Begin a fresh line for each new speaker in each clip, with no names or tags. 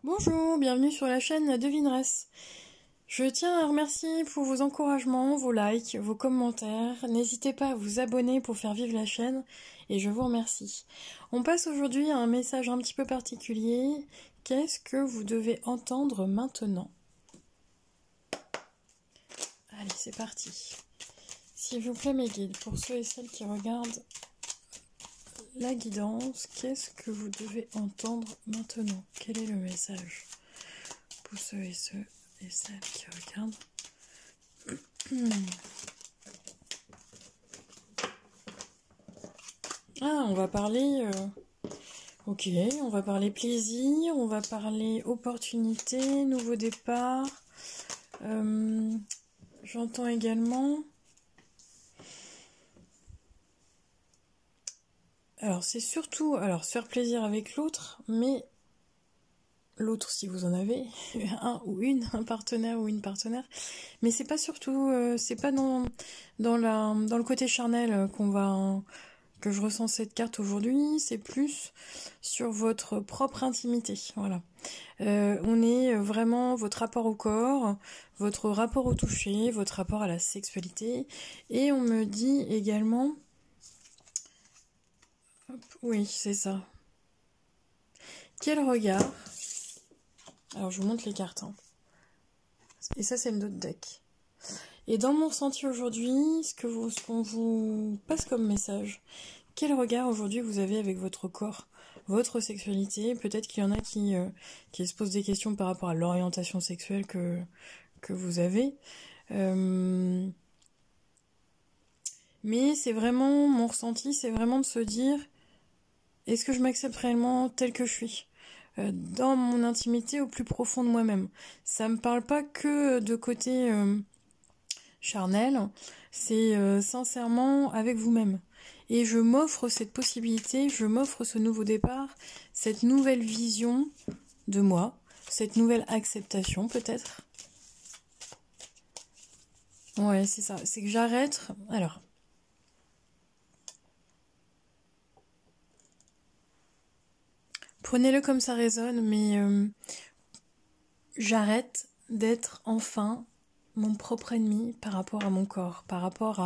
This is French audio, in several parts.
Bonjour, bienvenue sur la chaîne La Devineresse. Je tiens à remercier pour vos encouragements, vos likes, vos commentaires. N'hésitez pas à vous abonner pour faire vivre la chaîne et je vous remercie. On passe aujourd'hui à un message un petit peu particulier. Qu'est-ce que vous devez entendre maintenant? Allez, c'est parti. S'il vous plaît mes guides, pour ceux et celles qui regardent la guidance, qu'est-ce que vous devez entendre maintenant? Quel est le message pour ceux et celles qui regardent? Ah, on va parler... Ok, on va parler plaisir, on va parler opportunité, nouveau départ. J'entends également... Alors, c'est surtout... Alors, se faire plaisir avec l'autre, mais... L'autre, si vous en avez, un partenaire ou une partenaire. Mais c'est pas surtout... c'est pas dans le côté charnel que je ressens cette carte aujourd'hui, c'est plus sur votre propre intimité, voilà. On est vraiment votre rapport au corps, votre rapport au toucher, votre rapport à la sexualité, et on me dit également, hop, oui, c'est ça. Quel regard? Alors je vous montre les cartes, hein. Et ça c'est le autre deck. Et dans mon ressenti aujourd'hui, ce qu'on vous passe comme message, quel regard aujourd'hui vous avez avec votre corps, votre sexualité? Peut-être qu'il y en a qui se posent des questions par rapport à l'orientation sexuelle que vous avez. Mais c'est vraiment, mon ressenti, c'est vraiment de se dire, est-ce que je m'accepte réellement tel que je suis? Dans mon intimité au plus profond de moi-même. Ça me parle pas que de côté... charnel, c'est sincèrement avec vous-même. Et je m'offre cette possibilité, je m'offre ce nouveau départ, cette nouvelle vision de moi, cette nouvelle acceptation peut-être. Ouais, c'est ça, c'est que j'arrête... Alors... Prenez-le comme ça résonne, mais j'arrête d'être enfin mon propre ennemi par rapport à mon corps, par rapport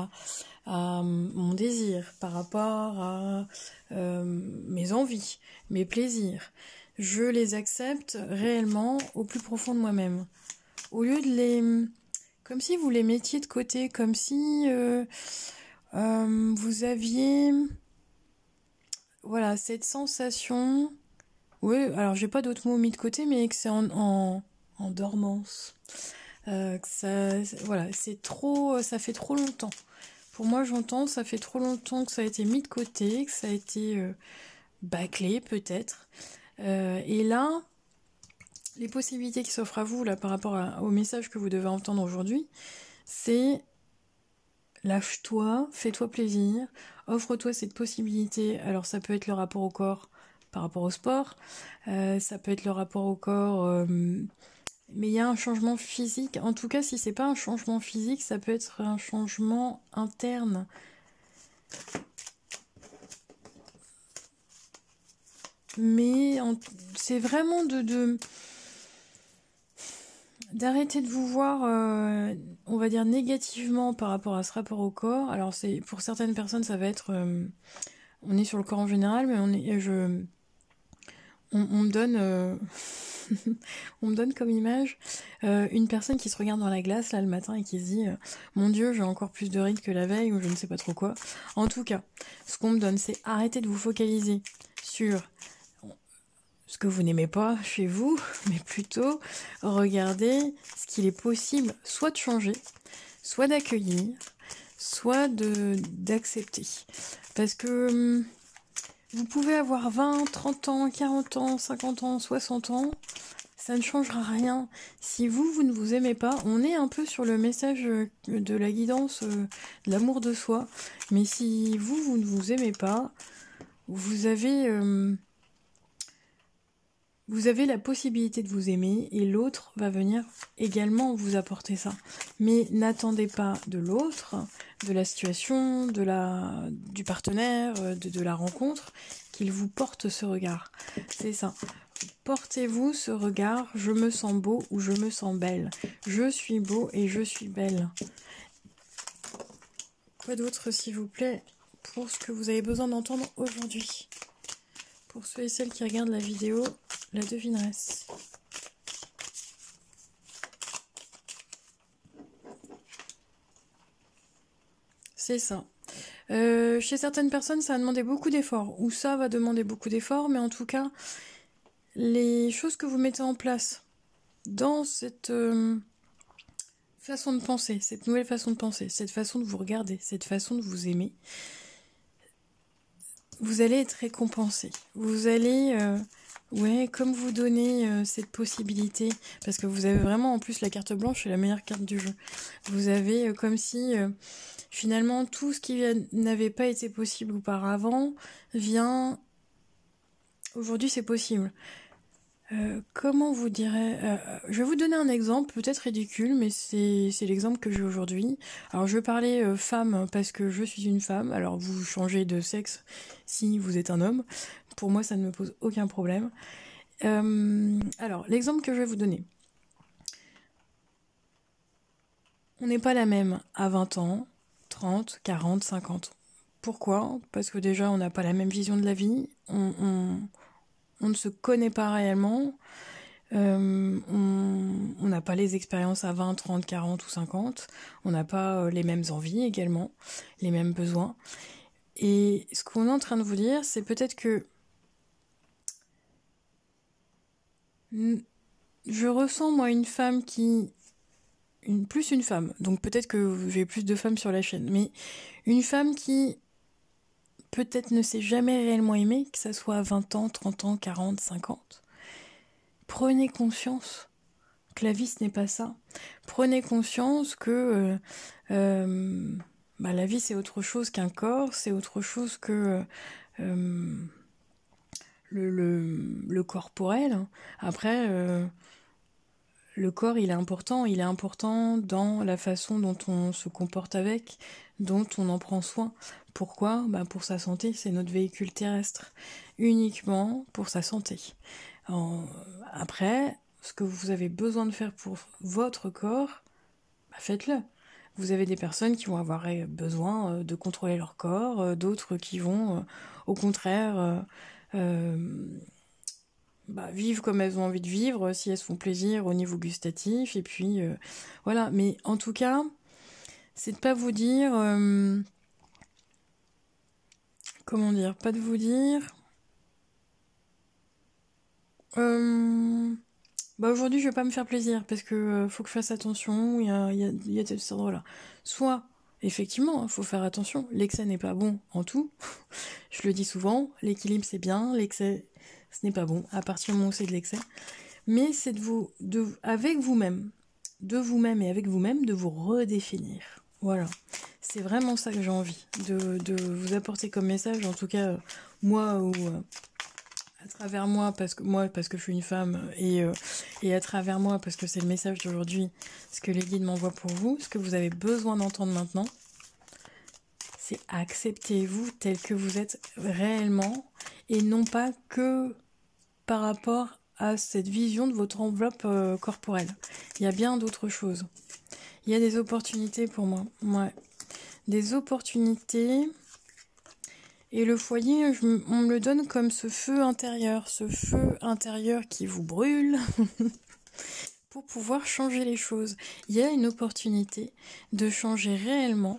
à mon désir, par rapport à mes envies, mes plaisirs. Je les accepte réellement au plus profond de moi-même. Au lieu de les... Comme si vous les mettiez de côté, comme si vous aviez... Voilà, cette sensation... Oui, alors j'ai pas d'autres mots mis de côté, mais que c'est en dormance. Voilà, c'est trop, ça fait trop longtemps. Pour moi, j'entends, ça fait trop longtemps que ça a été mis de côté, que ça a été bâclé peut-être. Et là, les possibilités qui s'offrent à vous là par rapport au message que vous devez entendre aujourd'hui, c'est lâche-toi, fais-toi plaisir, offre-toi cette possibilité. Alors ça peut être le rapport au corps par rapport au sport, ça peut être le rapport au corps... mais il y a un changement physique. En tout cas, si c'est pas un changement physique, ça peut être un changement interne. Mais c'est vraiment d'arrêter de vous voir, on va dire, négativement par rapport à ce rapport au corps. Alors, pour certaines personnes, ça va être... on est sur le corps en général, mais on me donne... on me donne comme image une personne qui se regarde dans la glace là le matin et qui se dit mon Dieu, j'ai encore plus de rides que la veille ou je ne sais pas trop quoi. En tout cas, ce qu'on me donne, c'est arrêter de vous focaliser sur ce que vous n'aimez pas chez vous, mais plutôt regarder ce qu'il est possible soit de changer, soit d'accueillir, soit d'accepter. Parce que vous pouvez avoir 20, 30 ans, 40 ans, 50 ans, 60 ans, ça ne changera rien. Si vous ne vous aimez pas, on est un peu sur le message de la guidance, de l'amour de soi, mais si vous ne vous aimez pas, vous avez la possibilité de vous aimer et l'autre va venir également vous apporter ça. Mais n'attendez pas de l'autre, de la situation, du partenaire, de la rencontre, qu'il vous porte ce regard. C'est ça. portez-vous ce regard, je me sens beau ou je me sens belle. Je suis beau et je suis belle. Quoi d'autre, s'il vous plaît, pour ce que vous avez besoin d'entendre aujourd'hui? Pour ceux et celles qui regardent la vidéo, la devineresse. C'est ça. Chez certaines personnes, ça va demander beaucoup d'efforts, ou ça va demander beaucoup d'efforts, mais en tout cas, les choses que vous mettez en place dans cette façon de penser, cette nouvelle façon de penser, cette façon de vous regarder, cette façon de vous aimer, vous allez être récompensé. Vous allez, comme vous donner cette possibilité, parce que vous avez vraiment, en plus, la carte blanche, c'est la meilleure carte du jeu. Vous avez comme si, finalement, tout ce qui n'avait pas été possible auparavant vient... Aujourd'hui, c'est possible. Comment vous direz je vais vous donner un exemple, peut-être ridicule, mais c'est l'exemple que j'ai aujourd'hui. Alors je vais parler femme parce que je suis une femme, alors vous changez de sexe si vous êtes un homme. Pour moi, ça ne me pose aucun problème. Alors, l'exemple que je vais vous donner. On n'est pas la même à 20 ans, 30, 40, 50. Pourquoi? Parce que déjà, on n'a pas la même vision de la vie, on ne se connaît pas réellement. On n'a pas les expériences à 20, 30, 40 ou 50. On n'a pas les mêmes envies également, les mêmes besoins. Et ce qu'on est en train de vous dire, c'est peut-être que je ressens, moi, une femme qui... plus une femme, donc peut-être que j'ai plus de femmes sur la chaîne, mais une femme qui peut-être ne s'est jamais réellement aimée, que ça soit à 20 ans, 30 ans, 40, 50. Prenez conscience que la vie, ce n'est pas ça. Prenez conscience que la vie, c'est autre chose qu'un corps, c'est autre chose que le corporel. Après, le corps, il est important. Il est important dans la façon dont on se comporte avec, dont on en prend soin. Pourquoi? Pour sa santé, c'est notre véhicule terrestre. Uniquement pour sa santé. Après, ce que vous avez besoin de faire pour votre corps, faites-le. Vous avez des personnes qui vont avoir besoin de contrôler leur corps, d'autres qui vont, au contraire, vivre comme elles ont envie de vivre, si elles se font plaisir au niveau gustatif, et puis voilà. Mais en tout cas, c'est de pas vous dire... comment dire? Pas de vous dire... aujourd'hui, je vais pas me faire plaisir parce que faut que je fasse attention. Il y a cet ordre-là. Soit, effectivement, il faut faire attention. L'excès n'est pas bon en tout. Je le dis souvent. L'équilibre c'est bien. L'excès, ce n'est pas bon. À partir du moment où c'est de l'excès. Mais c'est avec vous-même, de vous-même et avec vous-même, de vous redéfinir. Voilà. C'est vraiment ça que j'ai envie de vous apporter comme message. En tout cas, moi ou à travers moi parce que je suis une femme et à travers moi parce que c'est le message d'aujourd'hui, ce que les guides m'envoient pour vous, ce que vous avez besoin d'entendre maintenant, c'est acceptez-vous tel que vous êtes réellement et non pas que par rapport à cette vision de votre enveloppe corporelle. Il y a bien d'autres choses. Il y a des opportunités pour moi. Ouais. Des opportunités. Et le foyer, on me le donne comme ce feu intérieur qui vous brûle pour pouvoir changer les choses. Il y a une opportunité de changer réellement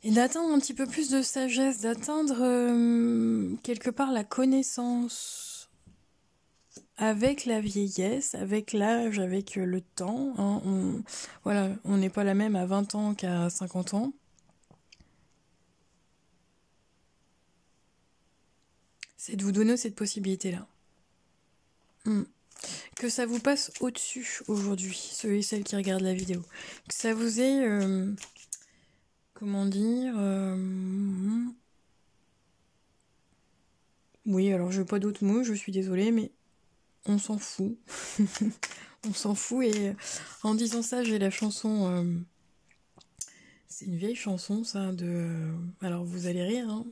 et d'atteindre un petit peu plus de sagesse, d'atteindre quelque part la connaissance avec la vieillesse, avec l'âge, avec le temps. Hein. On n'est pas la même à 20 ans qu'à 50 ans. C'est de vous donner cette possibilité-là. Que ça vous passe au-dessus aujourd'hui, ceux et celles qui regardent la vidéo. Que ça vous ait... comment dire Oui, alors je veux pas d'autres mots, je suis désolée, mais on s'en fout. On s'en fout, et en disant ça, j'ai la chanson... c'est une vieille chanson, ça, de... Alors vous allez rire, hein.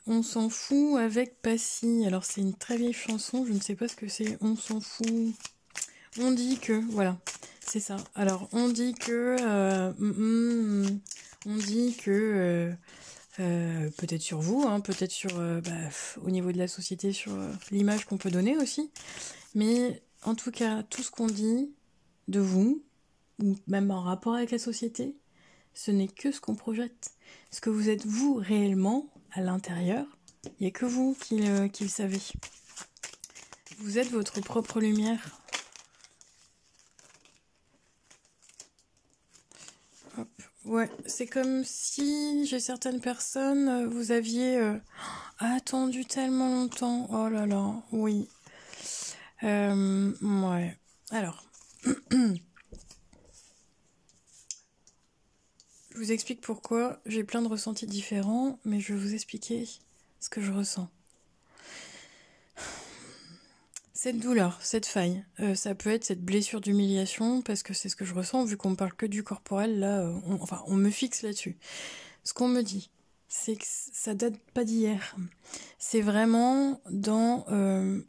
On s'en fout avec Passy. Alors c'est une très vieille chanson, je ne sais pas ce que c'est. On s'en fout. On dit que, voilà, c'est ça. Alors on dit que, on dit que, peut-être sur vous, hein, peut-être sur, au niveau de la société, sur l'image qu'on peut donner aussi. Mais en tout cas, tout ce qu'on dit de vous, ou même en rapport avec la société, ce n'est que ce qu'on projette. Ce que vous êtes vous réellement à l'intérieur, il n'y a que vous qui le savez. Vous êtes votre propre lumière. Hop. Ouais, c'est comme si, j'ai certaines personnes, vous aviez attendu tellement longtemps. Oh là là, oui. Ouais. Alors, je vous explique pourquoi. J'ai plein de ressentis différents, mais je vais vous expliquer ce que je ressens. Cette douleur, cette faille, ça peut être cette blessure d'humiliation, parce que c'est ce que je ressens, vu qu'on me parle que du corporel, là, on me fixe là-dessus. Ce qu'on me dit, c'est que ça date pas d'hier. C'est vraiment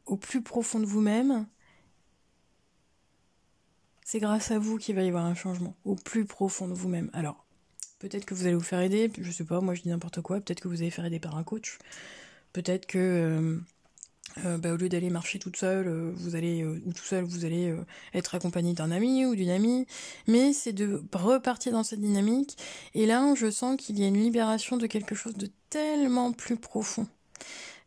au plus profond de vous-même. C'est grâce à vous qu'il va y avoir un changement, au plus profond de vous-même. Alors, peut-être que vous allez vous faire aider, je sais pas, moi je dis n'importe quoi, peut-être que vous allez faire aider par un coach, peut-être que au lieu d'aller marcher toute seule, ou tout seul, vous allez être accompagné d'un ami ou d'une amie, mais c'est de repartir dans cette dynamique, et là je sens qu'il y a une libération de quelque chose de tellement plus profond,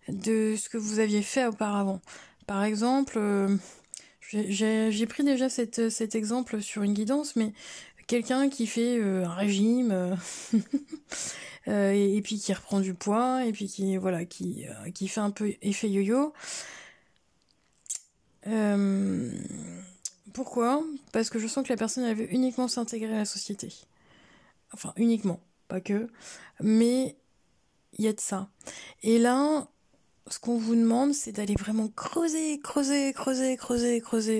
de ce que vous aviez fait auparavant. Par exemple, j'ai pris déjà cet exemple sur une guidance, mais quelqu'un qui fait un régime et puis qui reprend du poids et puis qui fait un peu effet yo-yo. Pourquoi ? Parce que je sens que la personne elle veut uniquement s'intégrer à la société. Enfin, uniquement, pas que. Mais il y a de ça. Et là, ce qu'on vous demande, c'est d'aller vraiment creuser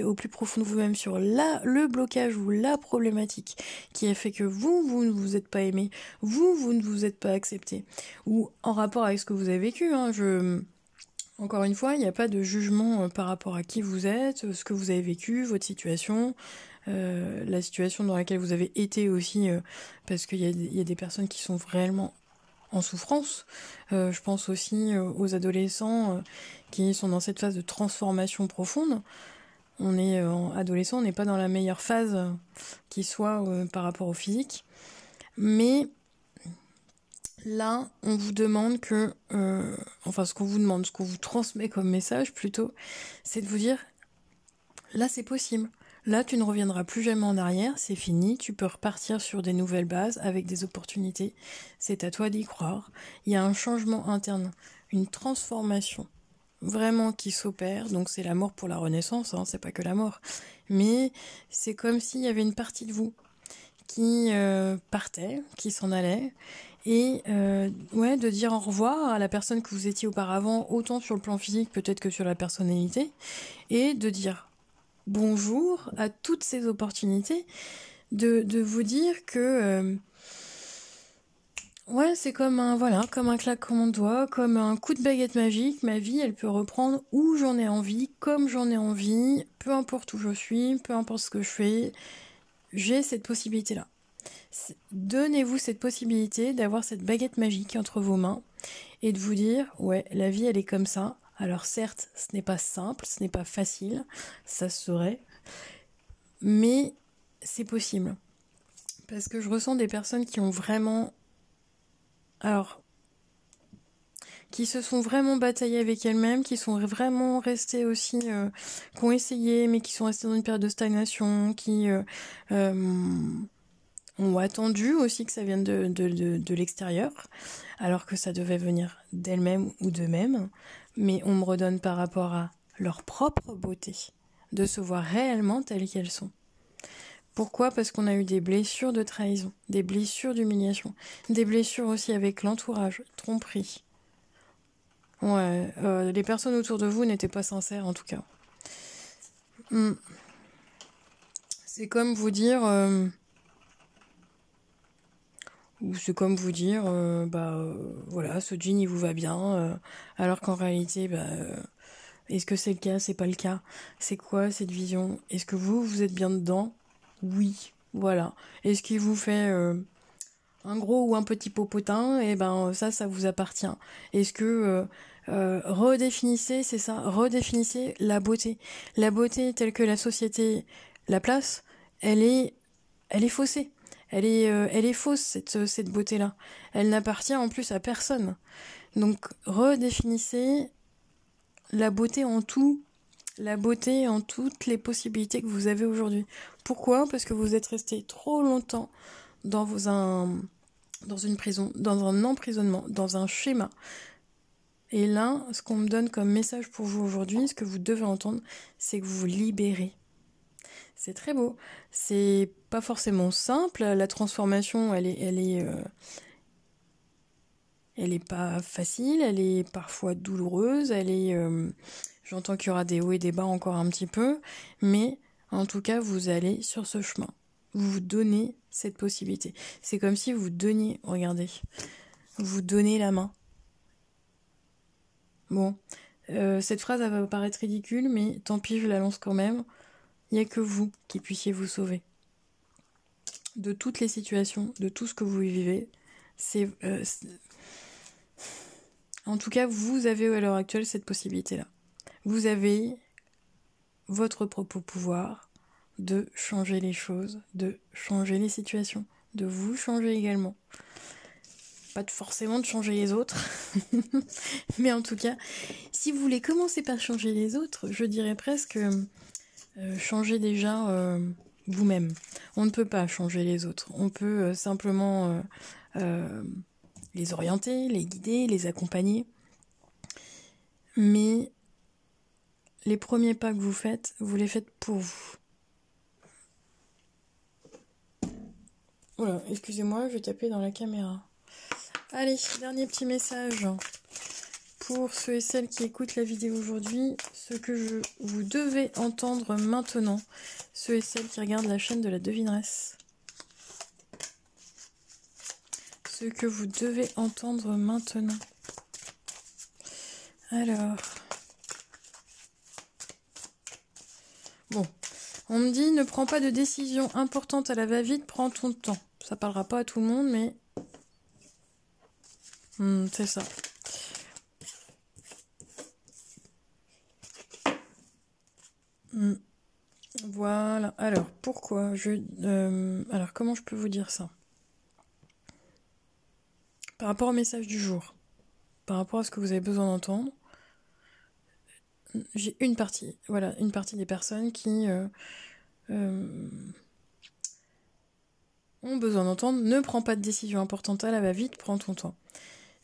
au plus profond de vous-même sur le blocage ou la problématique qui a fait que vous ne vous êtes pas aimé, vous ne vous êtes pas accepté. Ou en rapport avec ce que vous avez vécu, hein, encore une fois, il n'y a pas de jugement par rapport à qui vous êtes, ce que vous avez vécu, votre situation, la situation dans laquelle vous avez été aussi, parce qu'il y a des personnes qui sont réellement en souffrance. Je pense aussi aux adolescents qui sont dans cette phase de transformation profonde. On est adolescent, on n'est pas dans la meilleure phase qui soit par rapport au physique. Mais là, on vous demande ce qu'on vous demande, ce qu'on vous transmet comme message plutôt, c'est de vous dire, là c'est possible. Là, tu ne reviendras plus jamais en arrière, c'est fini, tu peux repartir sur des nouvelles bases avec des opportunités. C'est à toi d'y croire. Il y a un changement interne, une transformation vraiment qui s'opère. Donc c'est la mort pour la renaissance, hein, c'est pas que la mort. Mais c'est comme s'il y avait une partie de vous qui partait, qui s'en allait. Et de dire au revoir à la personne que vous étiez auparavant, autant sur le plan physique peut-être que sur la personnalité, et de dire bonjour à toutes ces opportunités, de vous dire que c'est comme un claquement de doigts, comme un coup de baguette magique. Ma vie, elle peut reprendre où j'en ai envie, comme j'en ai envie, peu importe où je suis, peu importe ce que je fais, j'ai cette possibilité-là. Donnez-vous cette possibilité d'avoir cette baguette magique entre vos mains et de vous dire, ouais, la vie, elle est comme ça. Alors certes, ce n'est pas simple, ce n'est pas facile, ça se saurait, mais c'est possible. Parce que je ressens des personnes qui ont vraiment... qui se sont vraiment bataillées avec elles-mêmes, qui sont vraiment restées aussi... qui ont essayé, mais qui sont restées dans une période de stagnation, qui ont attendu aussi que ça vienne de l'extérieur, alors que ça devait venir d'elles-mêmes ou d'eux-mêmes, mais on me redonne par rapport à leur propre beauté, de se voir réellement telles qu'elles sont. Pourquoi ? Parce qu'on a eu des blessures de trahison, des blessures d'humiliation, des blessures aussi avec l'entourage, tromperie. Ouais, les personnes autour de vous n'étaient pas sincères en tout cas. C'est comme vous dire... Ou c'est comme vous dire, voilà, ce jean il vous va bien, alors qu'en réalité, est-ce que c'est le cas, c'est pas le cas? C'est quoi cette vision? Est-ce que vous êtes bien dedans? Oui, voilà. Est-ce qu'il vous fait un gros ou un petit popotin? Eh ben ça vous appartient. Est-ce que redéfinissez, c'est ça, redéfinissez la beauté. La beauté telle que la société la place, elle est, elle est faussée. Elle est fausse cette beauté-là. Elle n'appartient en plus à personne. Donc redéfinissez la beauté en tout, la beauté en toutes les possibilités que vous avez aujourd'hui. Pourquoi? Parce que vous êtes resté trop longtemps dans une prison, dans un emprisonnement, dans un schéma. Et là, ce qu'on me donne comme message pour vous aujourd'hui, ce que vous devez entendre, c'est que vous vous libérez. C'est très beau. C'est pas forcément simple. La transformation, elle est pas facile. Elle est parfois douloureuse. J'entends qu'il y aura des hauts et des bas encore un petit peu, mais en tout cas, vous allez sur ce chemin. Vous vous donnez cette possibilité. C'est comme si vous donniez, regardez, vous donnez la main. Bon, cette phrase elle va paraître ridicule, mais tant pis, je la lance quand même. Il n'y a que vous qui puissiez vous sauver. De toutes les situations, de tout ce que vous vivez, en tout cas, vous avez à l'heure actuelle cette possibilité-là. Vous avez votre propre pouvoir de changer les choses, de changer les situations, de vous changer également. Pas forcément de changer les autres, mais en tout cas, si vous voulez commencer par changer les autres, je dirais presque changer déjà vous-même. On ne peut pas changer les autres, on peut simplement les orienter, les guider, les accompagner, mais les premiers pas que vous les faites pour vous. Voilà, excusez-moi, je vais taper dans la caméra. Allez, dernier petit message pour ceux et celles qui écoutent la vidéo aujourd'hui. Ce que vous devez entendre maintenant, ceux et celles qui regardent la chaîne de la devineresse. Ce que vous devez entendre maintenant. Alors... Bon, on me dit, ne prends pas de décision importante à la va-vite, prends ton temps. Ça parlera pas à tout le monde, mais... c'est ça. Voilà. Alors, pourquoi alors, comment je peux vous dire ça? Par rapport au message du jour, par rapport à ce que vous avez besoin d'entendre, j'ai une partie des personnes qui ont besoin d'entendre, ne prends pas de décision importante à la va-vite, prends ton temps.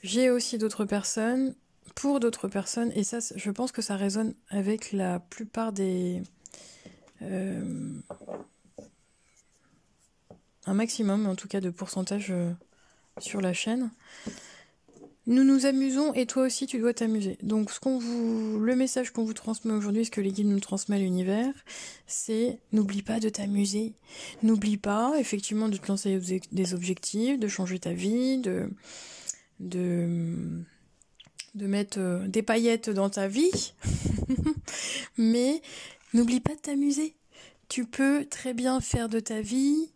J'ai aussi d'autres personnes, pour d'autres personnes, et ça, je pense que ça résonne avec la plupart des... un maximum, en tout cas, de pourcentage sur la chaîne. Nous nous amusons et toi aussi tu dois t'amuser. Donc le message qu'on vous transmet aujourd'hui, ce que les guides nous transmettent l'univers, c'est n'oublie pas de t'amuser. N'oublie pas effectivement de te lancer des objectifs, de changer ta vie, de mettre des paillettes dans ta vie. Mais n'oublie pas de t'amuser. Tu peux très bien faire de ta vie...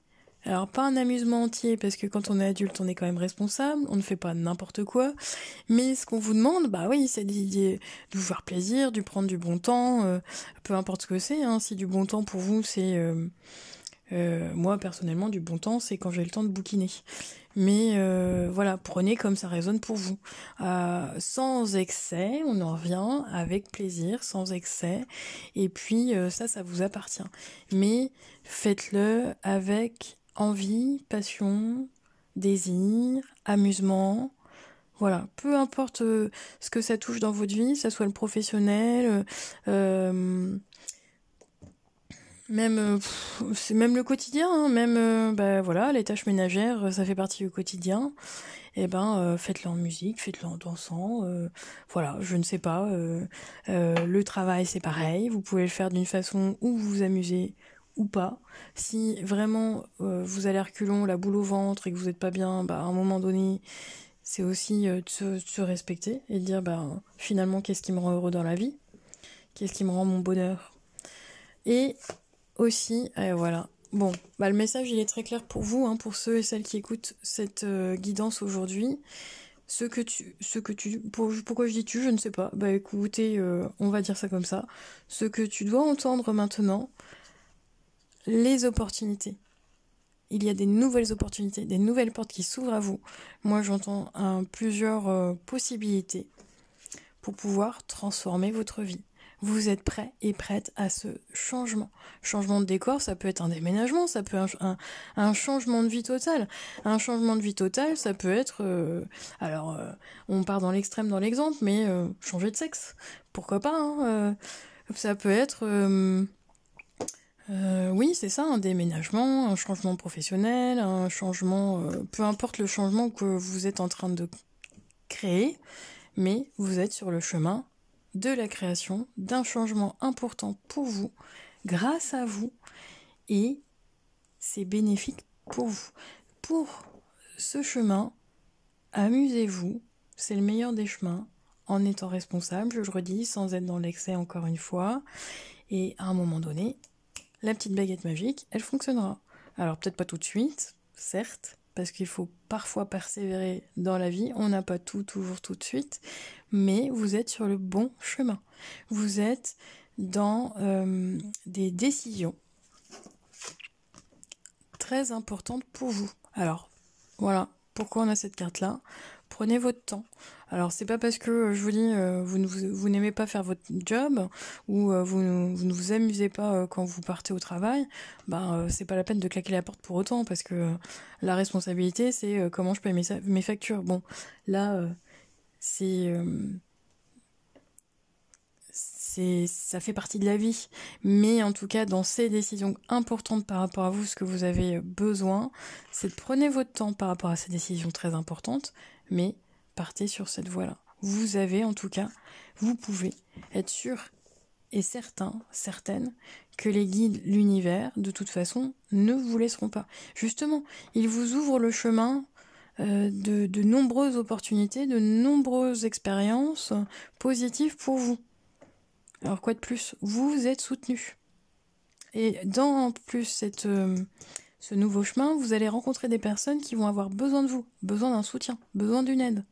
Alors, pas un amusement entier, parce que quand on est adulte, on est quand même responsable, on ne fait pas n'importe quoi, mais ce qu'on vous demande, bah oui, c'est de vous faire plaisir, de prendre du bon temps, peu importe ce que c'est, hein, si du bon temps pour vous, c'est... moi, personnellement, du bon temps, c'est quand j'ai le temps de bouquiner. Mais voilà, prenez comme ça résonne pour vous. Sans excès, on en revient, avec plaisir, sans excès, et puis ça vous appartient. Mais faites-le avec... envie, passion, désir, amusement, voilà, peu importe ce que ça touche dans votre vie, que ça soit le professionnel, c'est même le quotidien, hein, même voilà, les tâches ménagères, ça fait partie du quotidien. Et faites-le en musique, faites-le en dansant, voilà, je ne sais pas. Le travail, c'est pareil, vous pouvez le faire d'une façon où vous vous amusez, ou pas. Si vraiment vous allez à reculons, la boule au ventre et que vous n'êtes pas bien, à un moment donné, c'est aussi de se respecter et de dire finalement qu'est-ce qui me rend heureux dans la vie, qu'est-ce qui me rend mon bonheur. Et aussi, voilà. Bon, le message il est très clair pour vous, pour ceux et celles qui écoutent cette guidance aujourd'hui. Pourquoi je dis tu, je ne sais pas. Écoutez, on va dire ça comme ça. Ce que tu dois entendre maintenant, les opportunités. Il y a des nouvelles opportunités, des nouvelles portes qui s'ouvrent à vous. Moi, j'entends plusieurs possibilités pour pouvoir transformer votre vie. Vous êtes prêt et prête à ce changement. Changement de décor, ça peut être un déménagement, ça peut être un changement de vie total. Un changement de vie total, ça peut être... on part dans l'extrême dans l'exemple, mais changer de sexe. Pourquoi pas, ça peut être... oui, c'est ça, un déménagement, un changement professionnel, un changement... peu importe le changement que vous êtes en train de créer, mais vous êtes sur le chemin de la création d'un changement important pour vous, grâce à vous, et c'est bénéfique pour vous. Pour ce chemin, amusez-vous, c'est le meilleur des chemins, en étant responsable, je le redis, sans être dans l'excès encore une fois, et à un moment donné, la petite baguette magique, elle fonctionnera. Alors peut-être pas tout de suite, certes, parce qu'il faut parfois persévérer dans la vie, on n'a pas toujours tout de suite, mais vous êtes sur le bon chemin. Vous êtes dans des décisions très importantes pour vous. Alors, voilà, pourquoi on a cette carte-là. Prenez votre temps. Alors, c'est pas parce que je vous dis vous n'aimez pas faire votre job ou vous ne vous amusez pas quand vous partez au travail, c'est pas la peine de claquer la porte pour autant parce que la responsabilité, c'est comment je paye mes factures. Bon, là, ça fait partie de la vie, mais en tout cas dans ces décisions importantes par rapport à vous, ce que vous avez besoin, c'est de prenez votre temps par rapport à ces décisions très importantes, mais partez sur cette voie-là. Vous avez en tout cas, vous pouvez être sûr et certaine que les guides, l'univers, de toute façon, ne vous laisseront pas. Justement, ils vous ouvrent le chemin de nombreuses opportunités, de nombreuses expériences positives pour vous. Alors quoi de plus? Vous êtes soutenu. Et dans en plus ce nouveau chemin, vous allez rencontrer des personnes qui vont avoir besoin de vous, besoin d'un soutien, besoin d'une aide.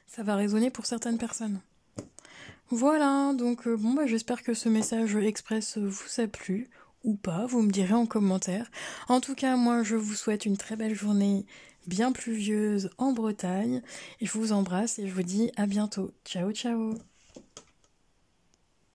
Ça va résonner pour certaines personnes. Voilà, donc j'espère que ce message express vous a plu ou pas, vous me direz en commentaire. En tout cas, moi je vous souhaite une très belle journée bien pluvieuse en Bretagne. Et je vous embrasse et je vous dis à bientôt. Ciao, ciao!